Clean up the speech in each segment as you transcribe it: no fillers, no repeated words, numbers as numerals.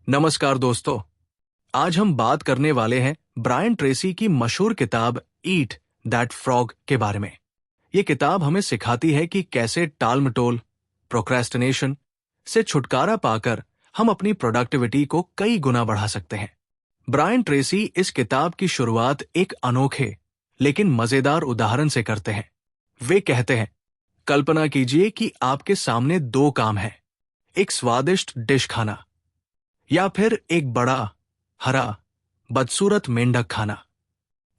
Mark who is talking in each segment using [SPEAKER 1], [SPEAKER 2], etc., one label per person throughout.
[SPEAKER 1] नमस्कार दोस्तों। आज हम बात करने वाले हैं ब्रायन ट्रेसी की मशहूर किताब ईट दैट फ्रॉग के बारे में। ये किताब हमें सिखाती है कि कैसे टाल-मटोल, प्रोक्रेस्टिनेशन से छुटकारा पाकर हम अपनी प्रोडक्टिविटी को कई गुना बढ़ा सकते हैं। ब्रायन ट्रेसी इस किताब की शुरुआत एक अनोखे लेकिन मजेदार उदाहरण से करते हैं। वे कहते हैं, कल्पना कीजिए कि आपके सामने दो काम हैं, एक स्वादिष्ट डिश खाना या फिर एक बड़ा, हरा, बदसूरत मेंढक खाना।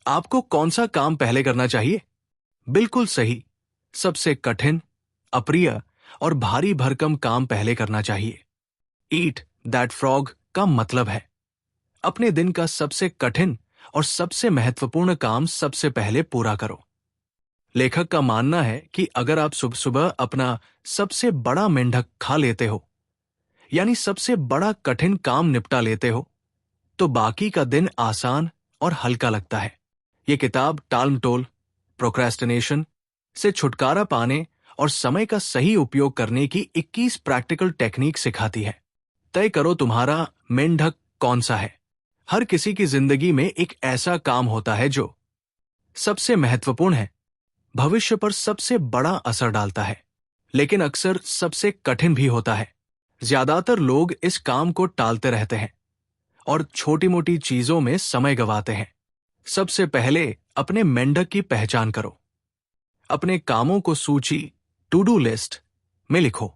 [SPEAKER 1] आपको कौन सा काम पहले करना चाहिए? बिल्कुल सही, सबसे कठिन, अप्रिय और भारी भरकम काम पहले करना चाहिए। ईट दैट फ्रॉग का मतलब है अपने दिन का सबसे कठिन और सबसे महत्वपूर्ण काम सबसे पहले पूरा करो। लेखक का मानना है कि अगर आप सुबह सुबह अपना सबसे बड़ा मेंढक खा लेते हो, यानी सबसे बड़ा कठिन काम निपटा लेते हो, तो बाकी का दिन आसान और हल्का लगता है। ये किताब टाल-मटोल, प्रोक्रेस्टिनेशन से छुटकारा पाने और समय का सही उपयोग करने की 21 प्रैक्टिकल टेक्निक सिखाती है। तय करो तुम्हारा मेंढक कौन सा है। हर किसी की जिंदगी में एक ऐसा काम होता है जो सबसे महत्वपूर्ण है, भविष्य पर सबसे बड़ा असर डालता है, लेकिन अक्सर सबसे कठिन भी होता है। ज्यादातर लोग इस काम को टालते रहते हैं और छोटी-मोटी चीजों में समय गंवाते हैं। सबसे पहले अपने मेंढक की पहचान करो। अपने कामों को सूची, टू डू लिस्ट में लिखो।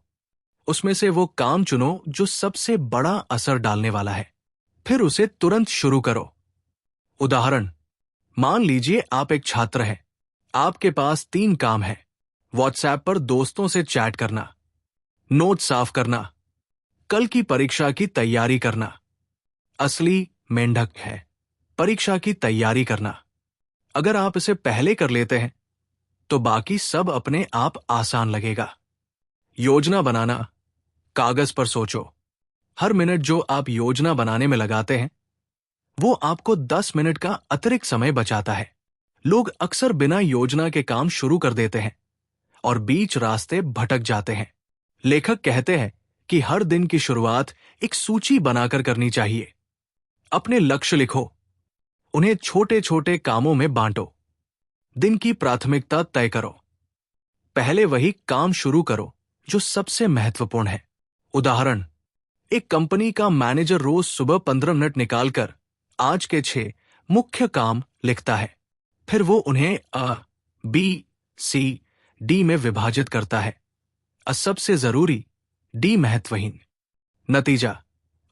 [SPEAKER 1] उसमें से वो काम चुनो जो सबसे बड़ा असर डालने वाला है। फिर उसे तुरंत शुरू करो। उदाहरण, मान लीजिए आप एक छात्र हैं। आपके पास 3 काम हैं। व्हाट्सएप पर दोस्तों से चैट करना, नोट साफ करना, कल की परीक्षा की तैयारी करना। असली मेंढक है परीक्षा की तैयारी करना। अगर आप इसे पहले कर लेते हैं तो बाकी सब अपने आप आसान लगेगा। योजना बनाना, कागज पर सोचो। हर मिनट जो आप योजना बनाने में लगाते हैं वो आपको 10 मिनट का अतिरिक्त समय बचाता है। लोग अक्सर बिना योजना के काम शुरू कर देते हैं और बीच रास्ते भटक जाते हैं। लेखक कहते हैं कि हर दिन की शुरुआत एक सूची बनाकर करनी चाहिए। अपने लक्ष्य लिखो, उन्हें छोटे छोटे कामों में बांटो। दिन की प्राथमिकता तय करो। पहले वही काम शुरू करो जो सबसे महत्वपूर्ण है। उदाहरण, एक कंपनी का मैनेजर रोज सुबह 15 मिनट निकालकर आज के 6 मुख्य काम लिखता है। फिर वो उन्हें A, B, C, D में विभाजित करता है। सबसे जरूरी, D महत्वहीन। नतीजा,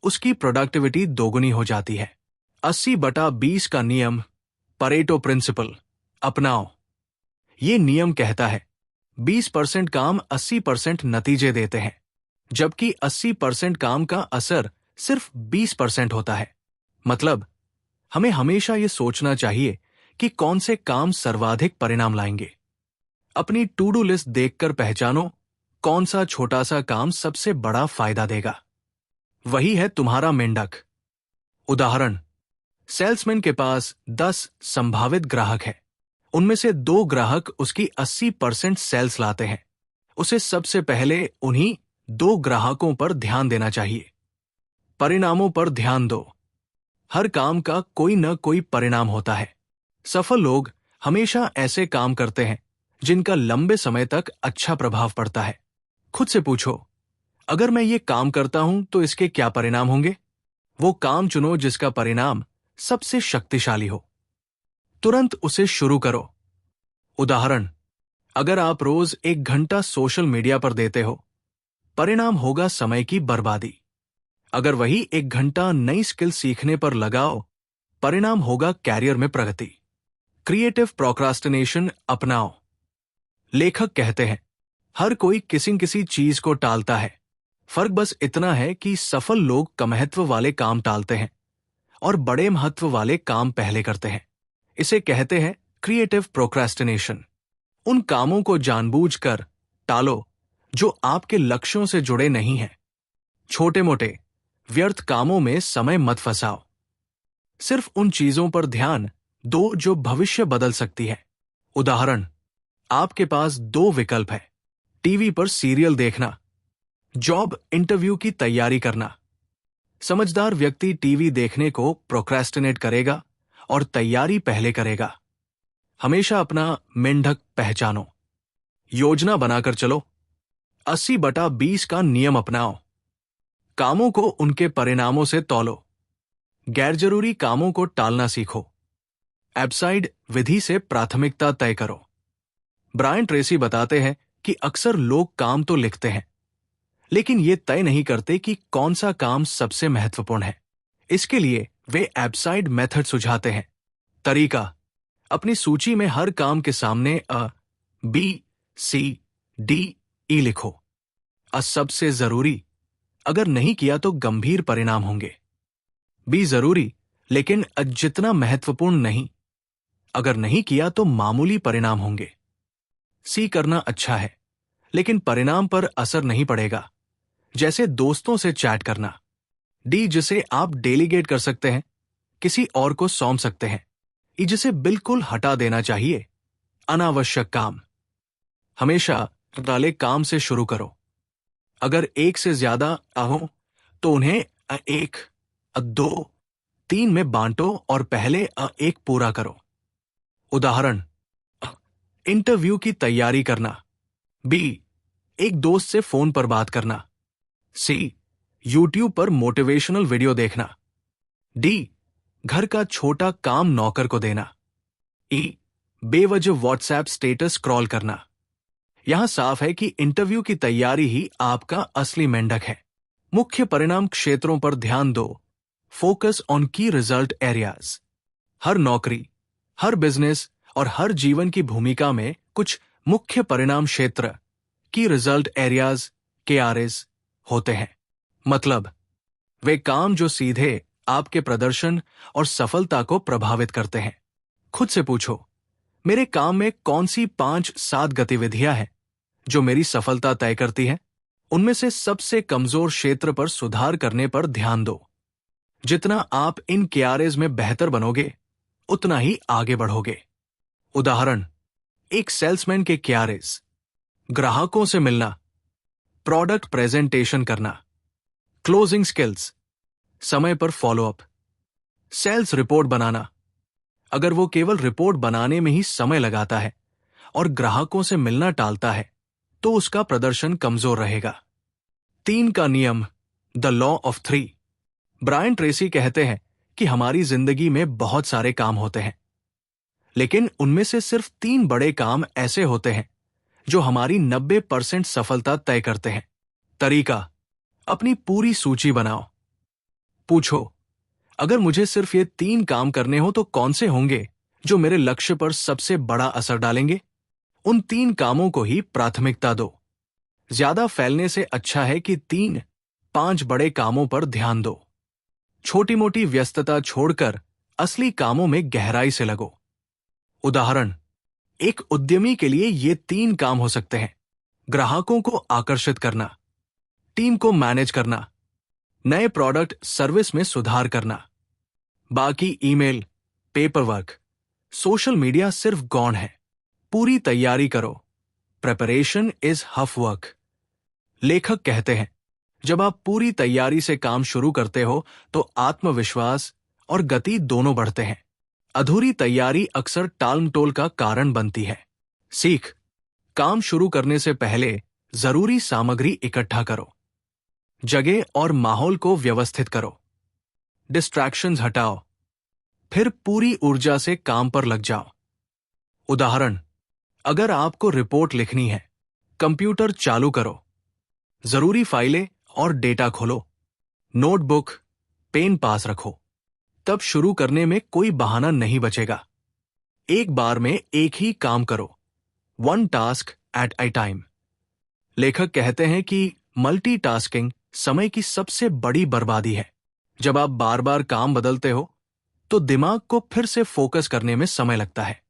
[SPEAKER 1] उसकी प्रोडक्टिविटी दोगुनी हो जाती है। 80/20 का नियम, परेटो प्रिंसिपल, अपनाओ। ये नियम कहता है 20% काम 80% नतीजे देते हैं, जबकि 80% काम का असर सिर्फ 20% होता है। मतलब, हमें हमेशा ये सोचना चाहिए कि कौन से काम सर्वाधिक परिणाम लाएंगे। अपनी टू डू लिस्ट देखकर पहचानो कौन सा छोटा सा काम सबसे बड़ा फायदा देगा। वही है तुम्हारा मेंढक। उदाहरण, सेल्समैन के पास 10 संभावित ग्राहक हैं। उनमें से 2 ग्राहक उसकी 80% सेल्स लाते हैं। उसे सबसे पहले उन्हीं 2 ग्राहकों पर ध्यान देना चाहिए। परिणामों पर ध्यान दो। हर काम का कोई न कोई परिणाम होता है। सफल लोग हमेशा ऐसे काम करते हैं जिनका लंबे समय तक अच्छा प्रभाव पड़ता है। खुद से पूछो, अगर मैं ये काम करता हूं तो इसके क्या परिणाम होंगे? वो काम चुनो जिसका परिणाम सबसे शक्तिशाली हो। तुरंत उसे शुरू करो। उदाहरण, अगर आप रोज 1 घंटा सोशल मीडिया पर देते हो, परिणाम होगा समय की बर्बादी। अगर वही 1 घंटा नई स्किल सीखने पर लगाओ, परिणाम होगा कैरियर में प्रगति। क्रिएटिव प्रोक्रास्टिनेशन अपनाओ। लेखक कहते हैं, हर कोई किसी किसी चीज को टालता है। फर्क बस इतना है कि सफल लोग कम महत्व वाले काम टालते हैं और बड़े महत्व वाले काम पहले करते हैं। इसे कहते हैं क्रिएटिव प्रोक्रेस्टिनेशन। उन कामों को जानबूझकर टालो जो आपके लक्ष्यों से जुड़े नहीं हैं। छोटे मोटे व्यर्थ कामों में समय मत फंसाओ। सिर्फ उन चीजों पर ध्यान दो जो भविष्य बदल सकती है। उदाहरण, आपके पास 2 विकल्प हैं, टीवी पर सीरियल देखना, जॉब इंटरव्यू की तैयारी करना। समझदार व्यक्ति टीवी देखने को प्रोक्रेस्टिनेट करेगा और तैयारी पहले करेगा। हमेशा अपना मेंढक पहचानो। योजना बनाकर चलो। 80/20 का नियम अपनाओ। कामों को उनके परिणामों से तौलो। गैरजरूरी कामों को टालना सीखो। एब्साइड विधि से प्राथमिकता तय करो। ब्रायन ट्रेसी बताते हैं कि अक्सर लोग काम तो लिखते हैं, लेकिन ये तय नहीं करते कि कौन सा काम सबसे महत्वपूर्ण है। इसके लिए वे एब्साइड मेथड सुझाते हैं। तरीका: अपनी सूची में हर काम के सामने बी, सी, डी, ई लिखो। सबसे जरूरी, अगर नहीं किया तो गंभीर परिणाम होंगे। बी जरूरी, लेकिन जितना महत्वपूर्ण नहीं, अगर नहीं किया तो मामूली परिणाम होंगे। सी करना अच्छा है, लेकिन परिणाम पर असर नहीं पड़ेगा, जैसे दोस्तों से चैट करना। डी जिसे आप डेलीगेट कर सकते हैं, किसी और को सौंप सकते हैं। ई जिसे बिल्कुल हटा देना चाहिए, अनावश्यक काम। हमेशा डाले काम से शुरू करो। अगर एक से ज्यादा हो तो उन्हें 1, 2, 3 में बांटो और पहले एक पूरा करो। उदाहरण: इंटरव्यू की तैयारी करना। बी, एक दोस्त से फोन पर बात करना। सी, यूट्यूब पर मोटिवेशनल वीडियो देखना। डी, घर का छोटा काम नौकर को देना। ई, बेवजह व्हाट्सएप स्टेटस स्क्रॉल करना। यहां साफ है कि इंटरव्यू की तैयारी ही आपका असली मेंढक है। मुख्य परिणाम क्षेत्रों पर ध्यान दो। फोकस ऑन की रिजल्ट एरियाज। हर नौकरी, हर बिजनेस और हर जीवन की भूमिका में कुछ मुख्य परिणाम क्षेत्र, की रिजल्ट एरियाज, KRAs होते हैं। मतलब, वे काम जो सीधे आपके प्रदर्शन और सफलता को प्रभावित करते हैं। खुद से पूछो, मेरे काम में कौन सी 5-7 गतिविधियां हैं जो मेरी सफलता तय करती हैं? उनमें से सबसे कमजोर क्षेत्र पर सुधार करने पर ध्यान दो। जितना आप इन KRAs में बेहतर बनोगे, उतना ही आगे बढ़ोगे। उदाहरण: एक सेल्समैन के KRAs: ग्राहकों से मिलना, प्रोडक्ट प्रेजेंटेशन करना, क्लोजिंग स्किल्स, समय पर फॉलोअप, सेल्स रिपोर्ट बनाना। अगर वो केवल रिपोर्ट बनाने में ही समय लगाता है और ग्राहकों से मिलना टालता है, तो उसका प्रदर्शन कमजोर रहेगा। 3 का नियम, the law of 3। Brian Tracy कहते हैं कि हमारी जिंदगी में बहुत सारे काम होते हैं, लेकिन उनमें से सिर्फ 3 बड़े काम ऐसे होते हैं जो हमारी 90% सफलता तय करते हैं। तरीका: अपनी पूरी सूची बनाओ। पूछो, अगर मुझे सिर्फ ये 3 काम करने हो तो कौन से होंगे जो मेरे लक्ष्य पर सबसे बड़ा असर डालेंगे? उन 3 कामों को ही प्राथमिकता दो। ज्यादा फैलने से अच्छा है कि 3-5 बड़े कामों पर ध्यान दो। छोटी मोटी व्यस्तता छोड़कर असली कामों में गहराई से लगो। उदाहरण: एक उद्यमी के लिए ये 3 काम हो सकते हैं: ग्राहकों को आकर्षित करना, टीम को मैनेज करना, नए प्रोडक्ट सर्विस में सुधार करना। बाकी ईमेल, पेपरवर्क, सोशल मीडिया सिर्फ गौण है। पूरी तैयारी करो। Preparation is half work. लेखक कहते हैं, जब आप पूरी तैयारी से काम शुरू करते हो तो आत्मविश्वास और गति दोनों बढ़ते हैं। अधूरी तैयारी अक्सर टालमटोल का कारण बनती है। सीख: काम शुरू करने से पहले जरूरी सामग्री इकट्ठा करो। जगह और माहौल को व्यवस्थित करो। डिस्ट्रैक्शंस हटाओ, फिर पूरी ऊर्जा से काम पर लग जाओ। उदाहरण: अगर आपको रिपोर्ट लिखनी है, कंप्यूटर चालू करो, जरूरी फाइलें और डेटा खोलो, नोटबुक, पेन पास रखो। तब शुरू करने में कोई बहाना नहीं बचेगा। एक बार में एक ही काम करो, 1 टास्क एट अ टाइम। लेखक कहते हैं कि मल्टीटास्किंग समय की सबसे बड़ी बर्बादी है। जब आप बार बार काम बदलते हो तो दिमाग को फिर से फोकस करने में समय लगता है।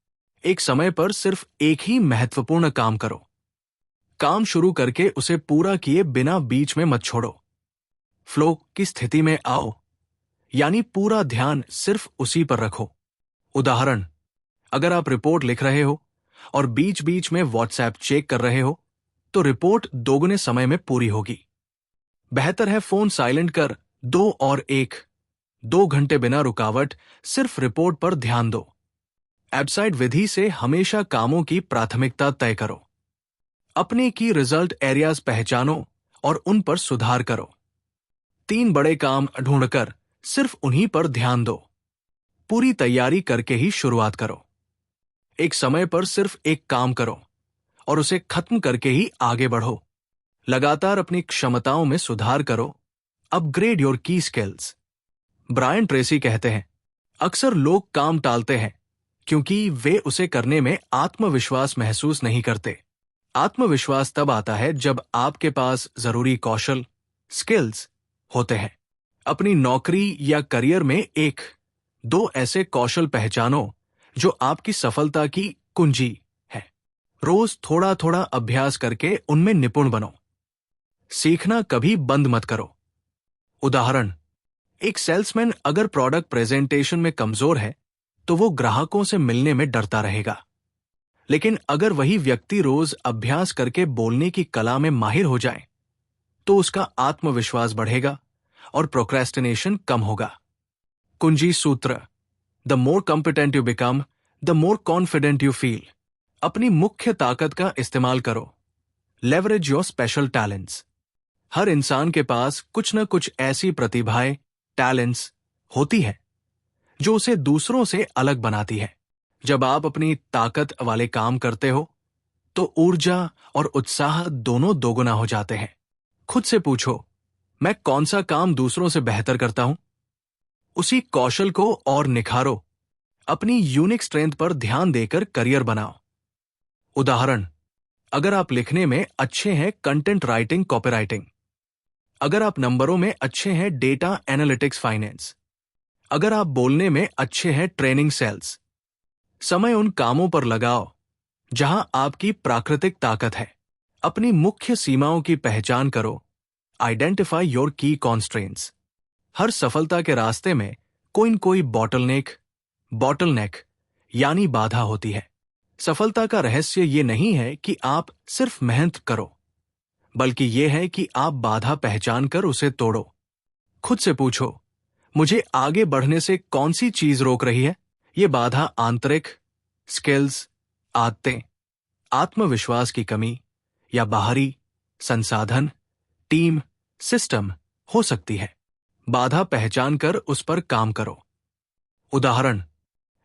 [SPEAKER 1] एक समय पर सिर्फ एक ही महत्वपूर्ण काम करो। काम शुरू करके उसे पूरा किए बिना बीच में मत छोड़ो। फ्लो की स्थिति में आओ, यानी पूरा ध्यान सिर्फ उसी पर रखो। उदाहरण: अगर आप रिपोर्ट लिख रहे हो और बीच बीच में व्हाट्सएप चेक कर रहे हो तो रिपोर्ट दोगुने समय में पूरी होगी। बेहतर है फोन साइलेंट कर 2 घंटे बिना रुकावट सिर्फ रिपोर्ट पर ध्यान दो। एब्साइट विधि से हमेशा कामों की प्राथमिकता तय करो। अपने की रिजल्ट एरियाज पहचानो और उन पर सुधार करो। 3 बड़े काम ढूंढकर सिर्फ उन्हीं पर ध्यान दो। पूरी तैयारी करके ही शुरुआत करो। एक समय पर सिर्फ एक काम करो और उसे खत्म करके ही आगे बढ़ो। लगातार अपनी क्षमताओं में सुधार करो। अपग्रेड योर की स्किल्स। ब्रायन ट्रेसी कहते हैं, अक्सर लोग काम टालते हैं क्योंकि वे उसे करने में आत्मविश्वास महसूस नहीं करते। आत्मविश्वास तब आता है जब आपके पास जरूरी कौशल, स्किल्स होते हैं। अपनी नौकरी या करियर में 1-2 ऐसे कौशल पहचानो जो आपकी सफलता की कुंजी है। रोज थोड़ा थोड़ा अभ्यास करके उनमें निपुण बनो। सीखना कभी बंद मत करो। उदाहरण, एक सेल्समैन अगर प्रोडक्ट प्रेजेंटेशन में कमजोर है तो वो ग्राहकों से मिलने में डरता रहेगा। लेकिन अगर वही व्यक्ति रोज अभ्यास करके बोलने की कला में माहिर हो जाए तो उसका आत्मविश्वास बढ़ेगा और प्रोक्रेस्टिनेशन कम होगा। कुंजी सूत्र, the more competent you become, the more confident you feel. अपनी मुख्य ताकत का इस्तेमाल करो। Leverage your special talents. हर इंसान के पास कुछ न कुछ ऐसी प्रतिभाएं, टैलेंट्स होती है जो उसे दूसरों से अलग बनाती है। जब आप अपनी ताकत वाले काम करते हो तो ऊर्जा और उत्साह दोनों दोगुना हो जाते हैं। खुद से पूछो, मैं कौन सा काम दूसरों से बेहतर करता हूं? उसी कौशल को और निखारो। अपनी यूनिक स्ट्रेंथ पर ध्यान देकर करियर बनाओ। उदाहरण, अगर आप लिखने में अच्छे हैं, कंटेंट राइटिंग, कॉपीराइटिंग। अगर आप नंबरों में अच्छे हैं, डेटा एनालिटिक्स, फाइनेंस। अगर आप बोलने में अच्छे हैं, ट्रेनिंग, सेल्स। समय उन कामों पर लगाओ जहां आपकी प्राकृतिक ताकत है। अपनी मुख्य सीमाओं की पहचान करो। आइडेंटिफाई योर की कॉन्स्ट्रेंट्स। हर सफलता के रास्ते में कोई न कोई बॉटलनेक यानी बाधा होती है। सफलता का रहस्य ये नहीं है कि आप सिर्फ मेहनत करो, बल्कि यह है कि आप बाधा पहचान कर उसे तोड़ो। खुद से पूछो, मुझे आगे बढ़ने से कौन सी चीज रोक रही है? ये बाधा आंतरिक, स्किल्स, आदतें, आत्मविश्वास की कमी या बाहरी, संसाधन, टीम, सिस्टम हो सकती है। बाधा पहचान कर उस पर काम करो। उदाहरण,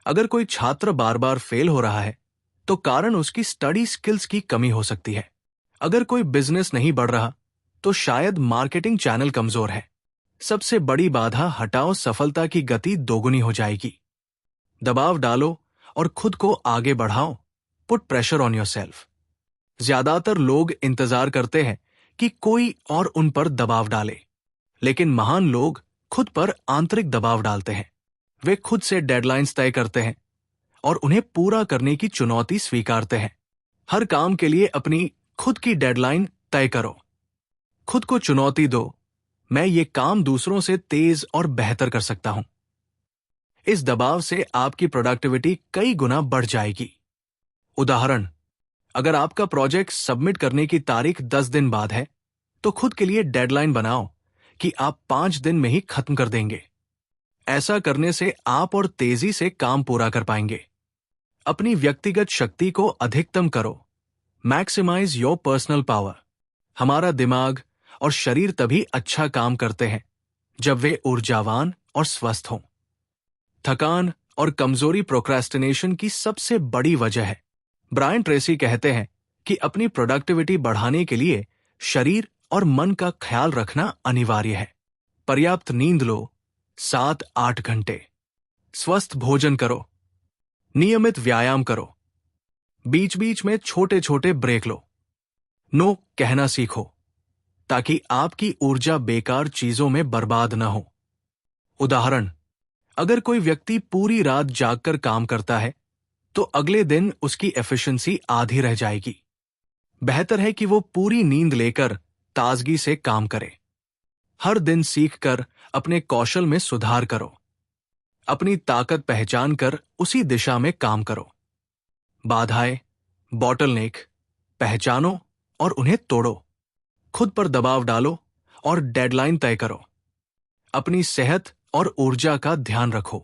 [SPEAKER 1] अगर कोई छात्र बार बार फेल हो रहा है तो कारण उसकी स्टडी स्किल्स की कमी हो सकती है। अगर कोई बिजनेस नहीं बढ़ रहा तो शायद मार्केटिंग चैनल कमजोर है। सबसे बड़ी बाधा हटाओ, सफलता की गति दोगुनी हो जाएगी। दबाव डालो और खुद को आगे बढ़ाओ। Put pressure on yourself. ज्यादातर लोग इंतजार करते हैं कि कोई और उन पर दबाव डाले, लेकिन महान लोग खुद पर आंतरिक दबाव डालते हैं। वे खुद से डेडलाइंस तय करते हैं और उन्हें पूरा करने की चुनौती स्वीकारते हैं। हर काम के लिए अपनी खुद की डेडलाइन तय करो। खुद को चुनौती दो, मैं ये काम दूसरों से तेज और बेहतर कर सकता हूं। इस दबाव से आपकी प्रोडक्टिविटी कई गुना बढ़ जाएगी। उदाहरण, अगर आपका प्रोजेक्ट सबमिट करने की तारीख 10 दिन बाद है तो खुद के लिए डेडलाइन बनाओ कि आप 5 दिन में ही खत्म कर देंगे। ऐसा करने से आप और तेजी से काम पूरा कर पाएंगे। अपनी व्यक्तिगत शक्ति को अधिकतम करो। Maximise your personal power. हमारा दिमाग और शरीर तभी अच्छा काम करते हैं जब वे ऊर्जावान और स्वस्थ हों। थकान और कमजोरी प्रोक्रेस्टिनेशन की सबसे बड़ी वजह है। ब्रायन ट्रेसी कहते हैं कि अपनी प्रोडक्टिविटी बढ़ाने के लिए शरीर और मन का ख्याल रखना अनिवार्य है। पर्याप्त नींद लो, 7-8 घंटे। स्वस्थ भोजन करो। नियमित व्यायाम करो। बीच बीच में छोटे छोटे ब्रेक लो। नो कहना सीखो ताकि आपकी ऊर्जा बेकार चीजों में बर्बाद न हो। उदाहरण, अगर कोई व्यक्ति पूरी रात जागकर काम करता है तो अगले दिन उसकी एफिशिएंसी आधी रह जाएगी। बेहतर है कि वो पूरी नींद लेकर ताजगी से काम करे। हर दिन सीखकर अपने कौशल में सुधार करो। अपनी ताकत पहचान कर उसी दिशा में काम करो। बाधाएं, बॉटलनेक पहचानो और उन्हें तोड़ो। खुद पर दबाव डालो और डेडलाइन तय करो। अपनी सेहत और ऊर्जा का ध्यान रखो।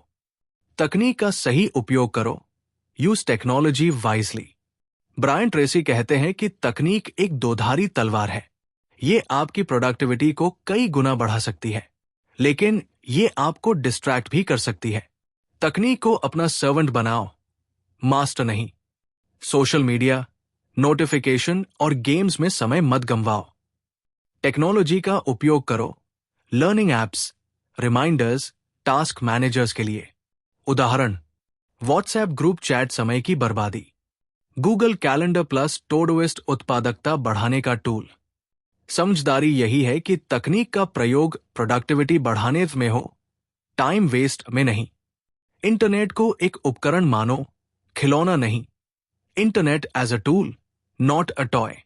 [SPEAKER 1] तकनीक का सही उपयोग करो। Use technology wisely. Brian Tracy कहते हैं कि तकनीक एक दोधारी तलवार है। ये आपकी प्रोडक्टिविटी को कई गुना बढ़ा सकती है, लेकिन ये आपको डिस्ट्रैक्ट भी कर सकती है। तकनीक को अपना सर्वेंट बनाओ, मास्टर नहीं। सोशल मीडिया, नोटिफिकेशन और गेम्स में समय मत गंवाओ। टेक्नोलॉजी का उपयोग करो learning apps, reminders, task managers के लिए। उदाहरण, व्हाट्सएप ग्रुप चैट समय की बर्बादी, गूगल कैलेंडर प्लस टोडोइस्ट उत्पादकता बढ़ाने का टूल। समझदारी यही है कि तकनीक का प्रयोग प्रोडक्टिविटी बढ़ाने में हो, टाइम वेस्ट में नहीं। इंटरनेट को एक उपकरण मानो, खिलौना नहीं। Internet as a tool, not a toy.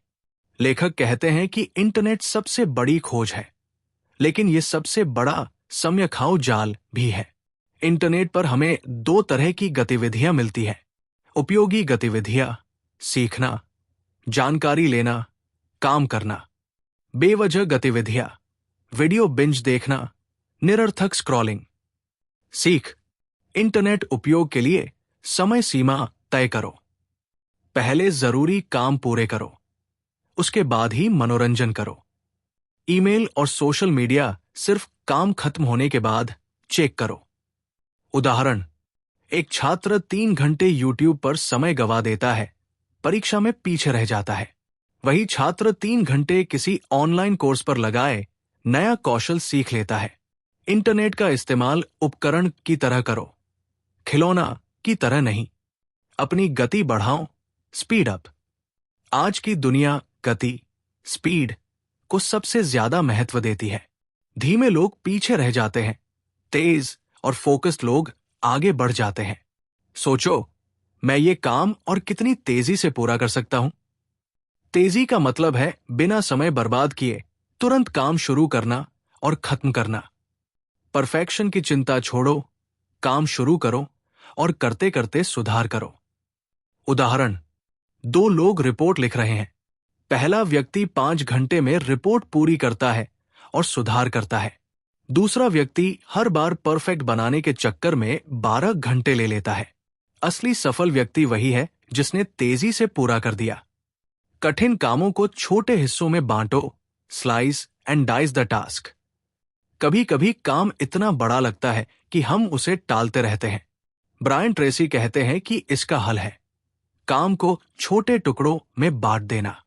[SPEAKER 1] लेखक कहते हैं कि इंटरनेट सबसे बड़ी खोज है, लेकिन यह सबसे बड़ा समयखाऊ जाल भी है। इंटरनेट पर हमें दो तरह की गतिविधियां मिलती हैं। उपयोगी गतिविधियां, सीखना, जानकारी लेना, काम करना। बेवजह गतिविधियां, वीडियो बिंज देखना, निरर्थक स्क्रॉलिंग। सीख, इंटरनेट उपयोग के लिए समय सीमा तय करो। पहले जरूरी काम पूरे करो, उसके बाद ही मनोरंजन करो। ईमेल और सोशल मीडिया सिर्फ काम खत्म होने के बाद चेक करो। उदाहरण, एक छात्र 3 घंटे यूट्यूब पर समय गवा देता है, परीक्षा में पीछे रह जाता है। वही छात्र 3 घंटे किसी ऑनलाइन कोर्स पर लगाए नया कौशल सीख लेता है। इंटरनेट का इस्तेमाल उपकरण की तरह करो, खिलौना की तरह नहीं। अपनी गति बढ़ाओ, स्पीड अप। आज की दुनिया गति, स्पीड को सबसे ज्यादा महत्व देती है। धीमे लोग पीछे रह जाते हैं, तेज और फोकस्ड लोग आगे बढ़ जाते हैं। सोचो, मैं ये काम और कितनी तेजी से पूरा कर सकता हूं। तेजी का मतलब है बिना समय बर्बाद किए तुरंत काम शुरू करना और खत्म करना। परफेक्शन की चिंता छोड़ो, काम शुरू करो और करते करते सुधार करो। उदाहरण, 2 लोग रिपोर्ट लिख रहे हैं। पहला व्यक्ति 5 घंटे में रिपोर्ट पूरी करता है और सुधार करता है। दूसरा व्यक्ति हर बार परफेक्ट बनाने के चक्कर में 12 घंटे ले लेता है। असली सफल व्यक्ति वही है जिसने तेजी से पूरा कर दिया। कठिन कामों को छोटे हिस्सों में बांटो, slice and dice the task. कभी कभी काम इतना बड़ा लगता है कि हम उसे टालते रहते हैं। ब्रायन ट्रेसी कहते हैं कि इसका हल है काम को छोटे टुकड़ों में बांट देना।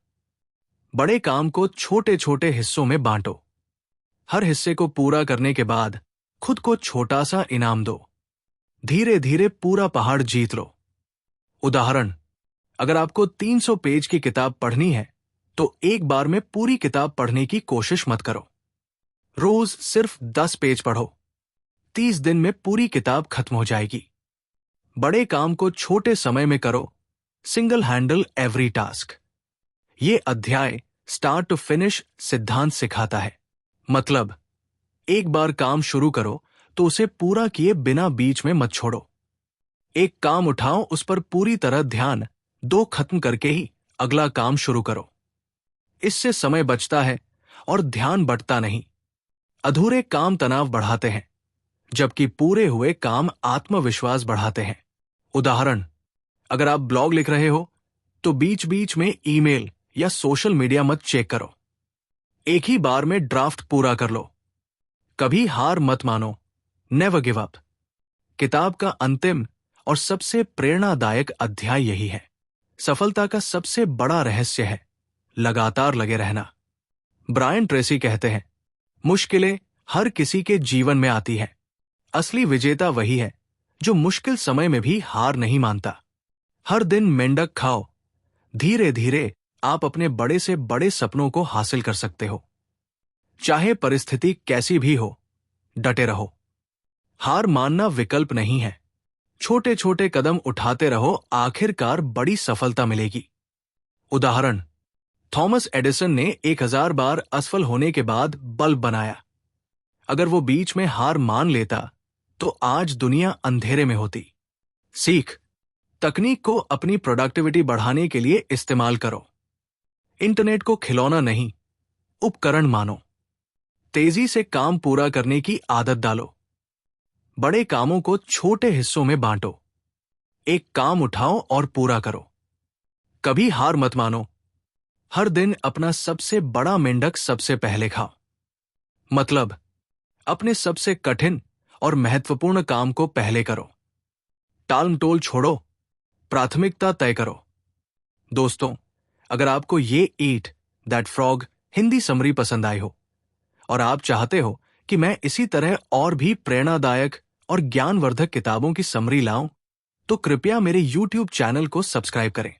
[SPEAKER 1] बड़े काम को छोटे छोटे हिस्सों में बांटो। हर हिस्से को पूरा करने के बाद खुद को छोटा सा इनाम दो। धीरे धीरे पूरा पहाड़ जीत लो। उदाहरण, अगर आपको 300 पेज की किताब पढ़नी है तो एक बार में पूरी किताब पढ़ने की कोशिश मत करो। रोज सिर्फ 10 पेज पढ़ो। 30 दिन में पूरी किताब खत्म हो जाएगी। बड़े काम को छोटे समय में करो। Single handle every task. ये अध्याय स्टार्ट टू फिनिश सिद्धांत सिखाता है। मतलब, एक बार काम शुरू करो तो उसे पूरा किए बिना बीच में मत छोड़ो। एक काम उठाओ, उस पर पूरी तरह ध्यान दो, खत्म करके ही अगला काम शुरू करो। इससे समय बचता है और ध्यान बंटता नहीं। अधूरे काम तनाव बढ़ाते हैं, जबकि पूरे हुए काम आत्मविश्वास बढ़ाते हैं। उदाहरण, अगर आप ब्लॉग लिख रहे हो तो बीच बीच में ईमेल या सोशल मीडिया मत चेक करो। एक ही बार में ड्राफ्ट पूरा कर लो। कभी हार मत मानो, नेवर गिव अप। किताब का अंतिम और सबसे प्रेरणादायक अध्याय यही है। सफलता का सबसे बड़ा रहस्य है लगातार लगे रहना। ब्रायन ट्रेसी कहते हैं, मुश्किलें हर किसी के जीवन में आती है। असली विजेता वही है जो मुश्किल समय में भी हार नहीं मानता। हर दिन मेंढक खाओ। धीरे धीरे आप अपने बड़े से बड़े सपनों को हासिल कर सकते हो। चाहे परिस्थिति कैसी भी हो, डटे रहो। हार मानना विकल्प नहीं है। छोटे छोटे कदम उठाते रहो, आखिरकार बड़ी सफलता मिलेगी। उदाहरण, थॉमस एडिसन ने 1000 बार असफल होने के बाद बल्ब बनाया। अगर वो बीच में हार मान लेता तो आज दुनिया अंधेरे में होती। सीख, तकनीक को अपनी प्रोडक्टिविटी बढ़ाने के लिए इस्तेमाल करो। इंटरनेट को खिलौना नहीं, उपकरण मानो। तेजी से काम पूरा करने की आदत डालो। बड़े कामों को छोटे हिस्सों में बांटो। एक काम उठाओ और पूरा करो। कभी हार मत मानो। हर दिन अपना सबसे बड़ा मेंढक सबसे पहले खाओ। मतलब, अपने सबसे कठिन और महत्वपूर्ण काम को पहले करो। टालमटोल छोड़ो, प्राथमिकता तय करो। दोस्तों, अगर आपको ये eat that frog Hindi summary पसंद आई हो और आप चाहते हो कि मैं इसी तरह और भी प्रेरणादायक और ज्ञानवर्धक किताबों की समरी लाऊं, तो कृपया मेरे YouTube चैनल को सब्सक्राइब करें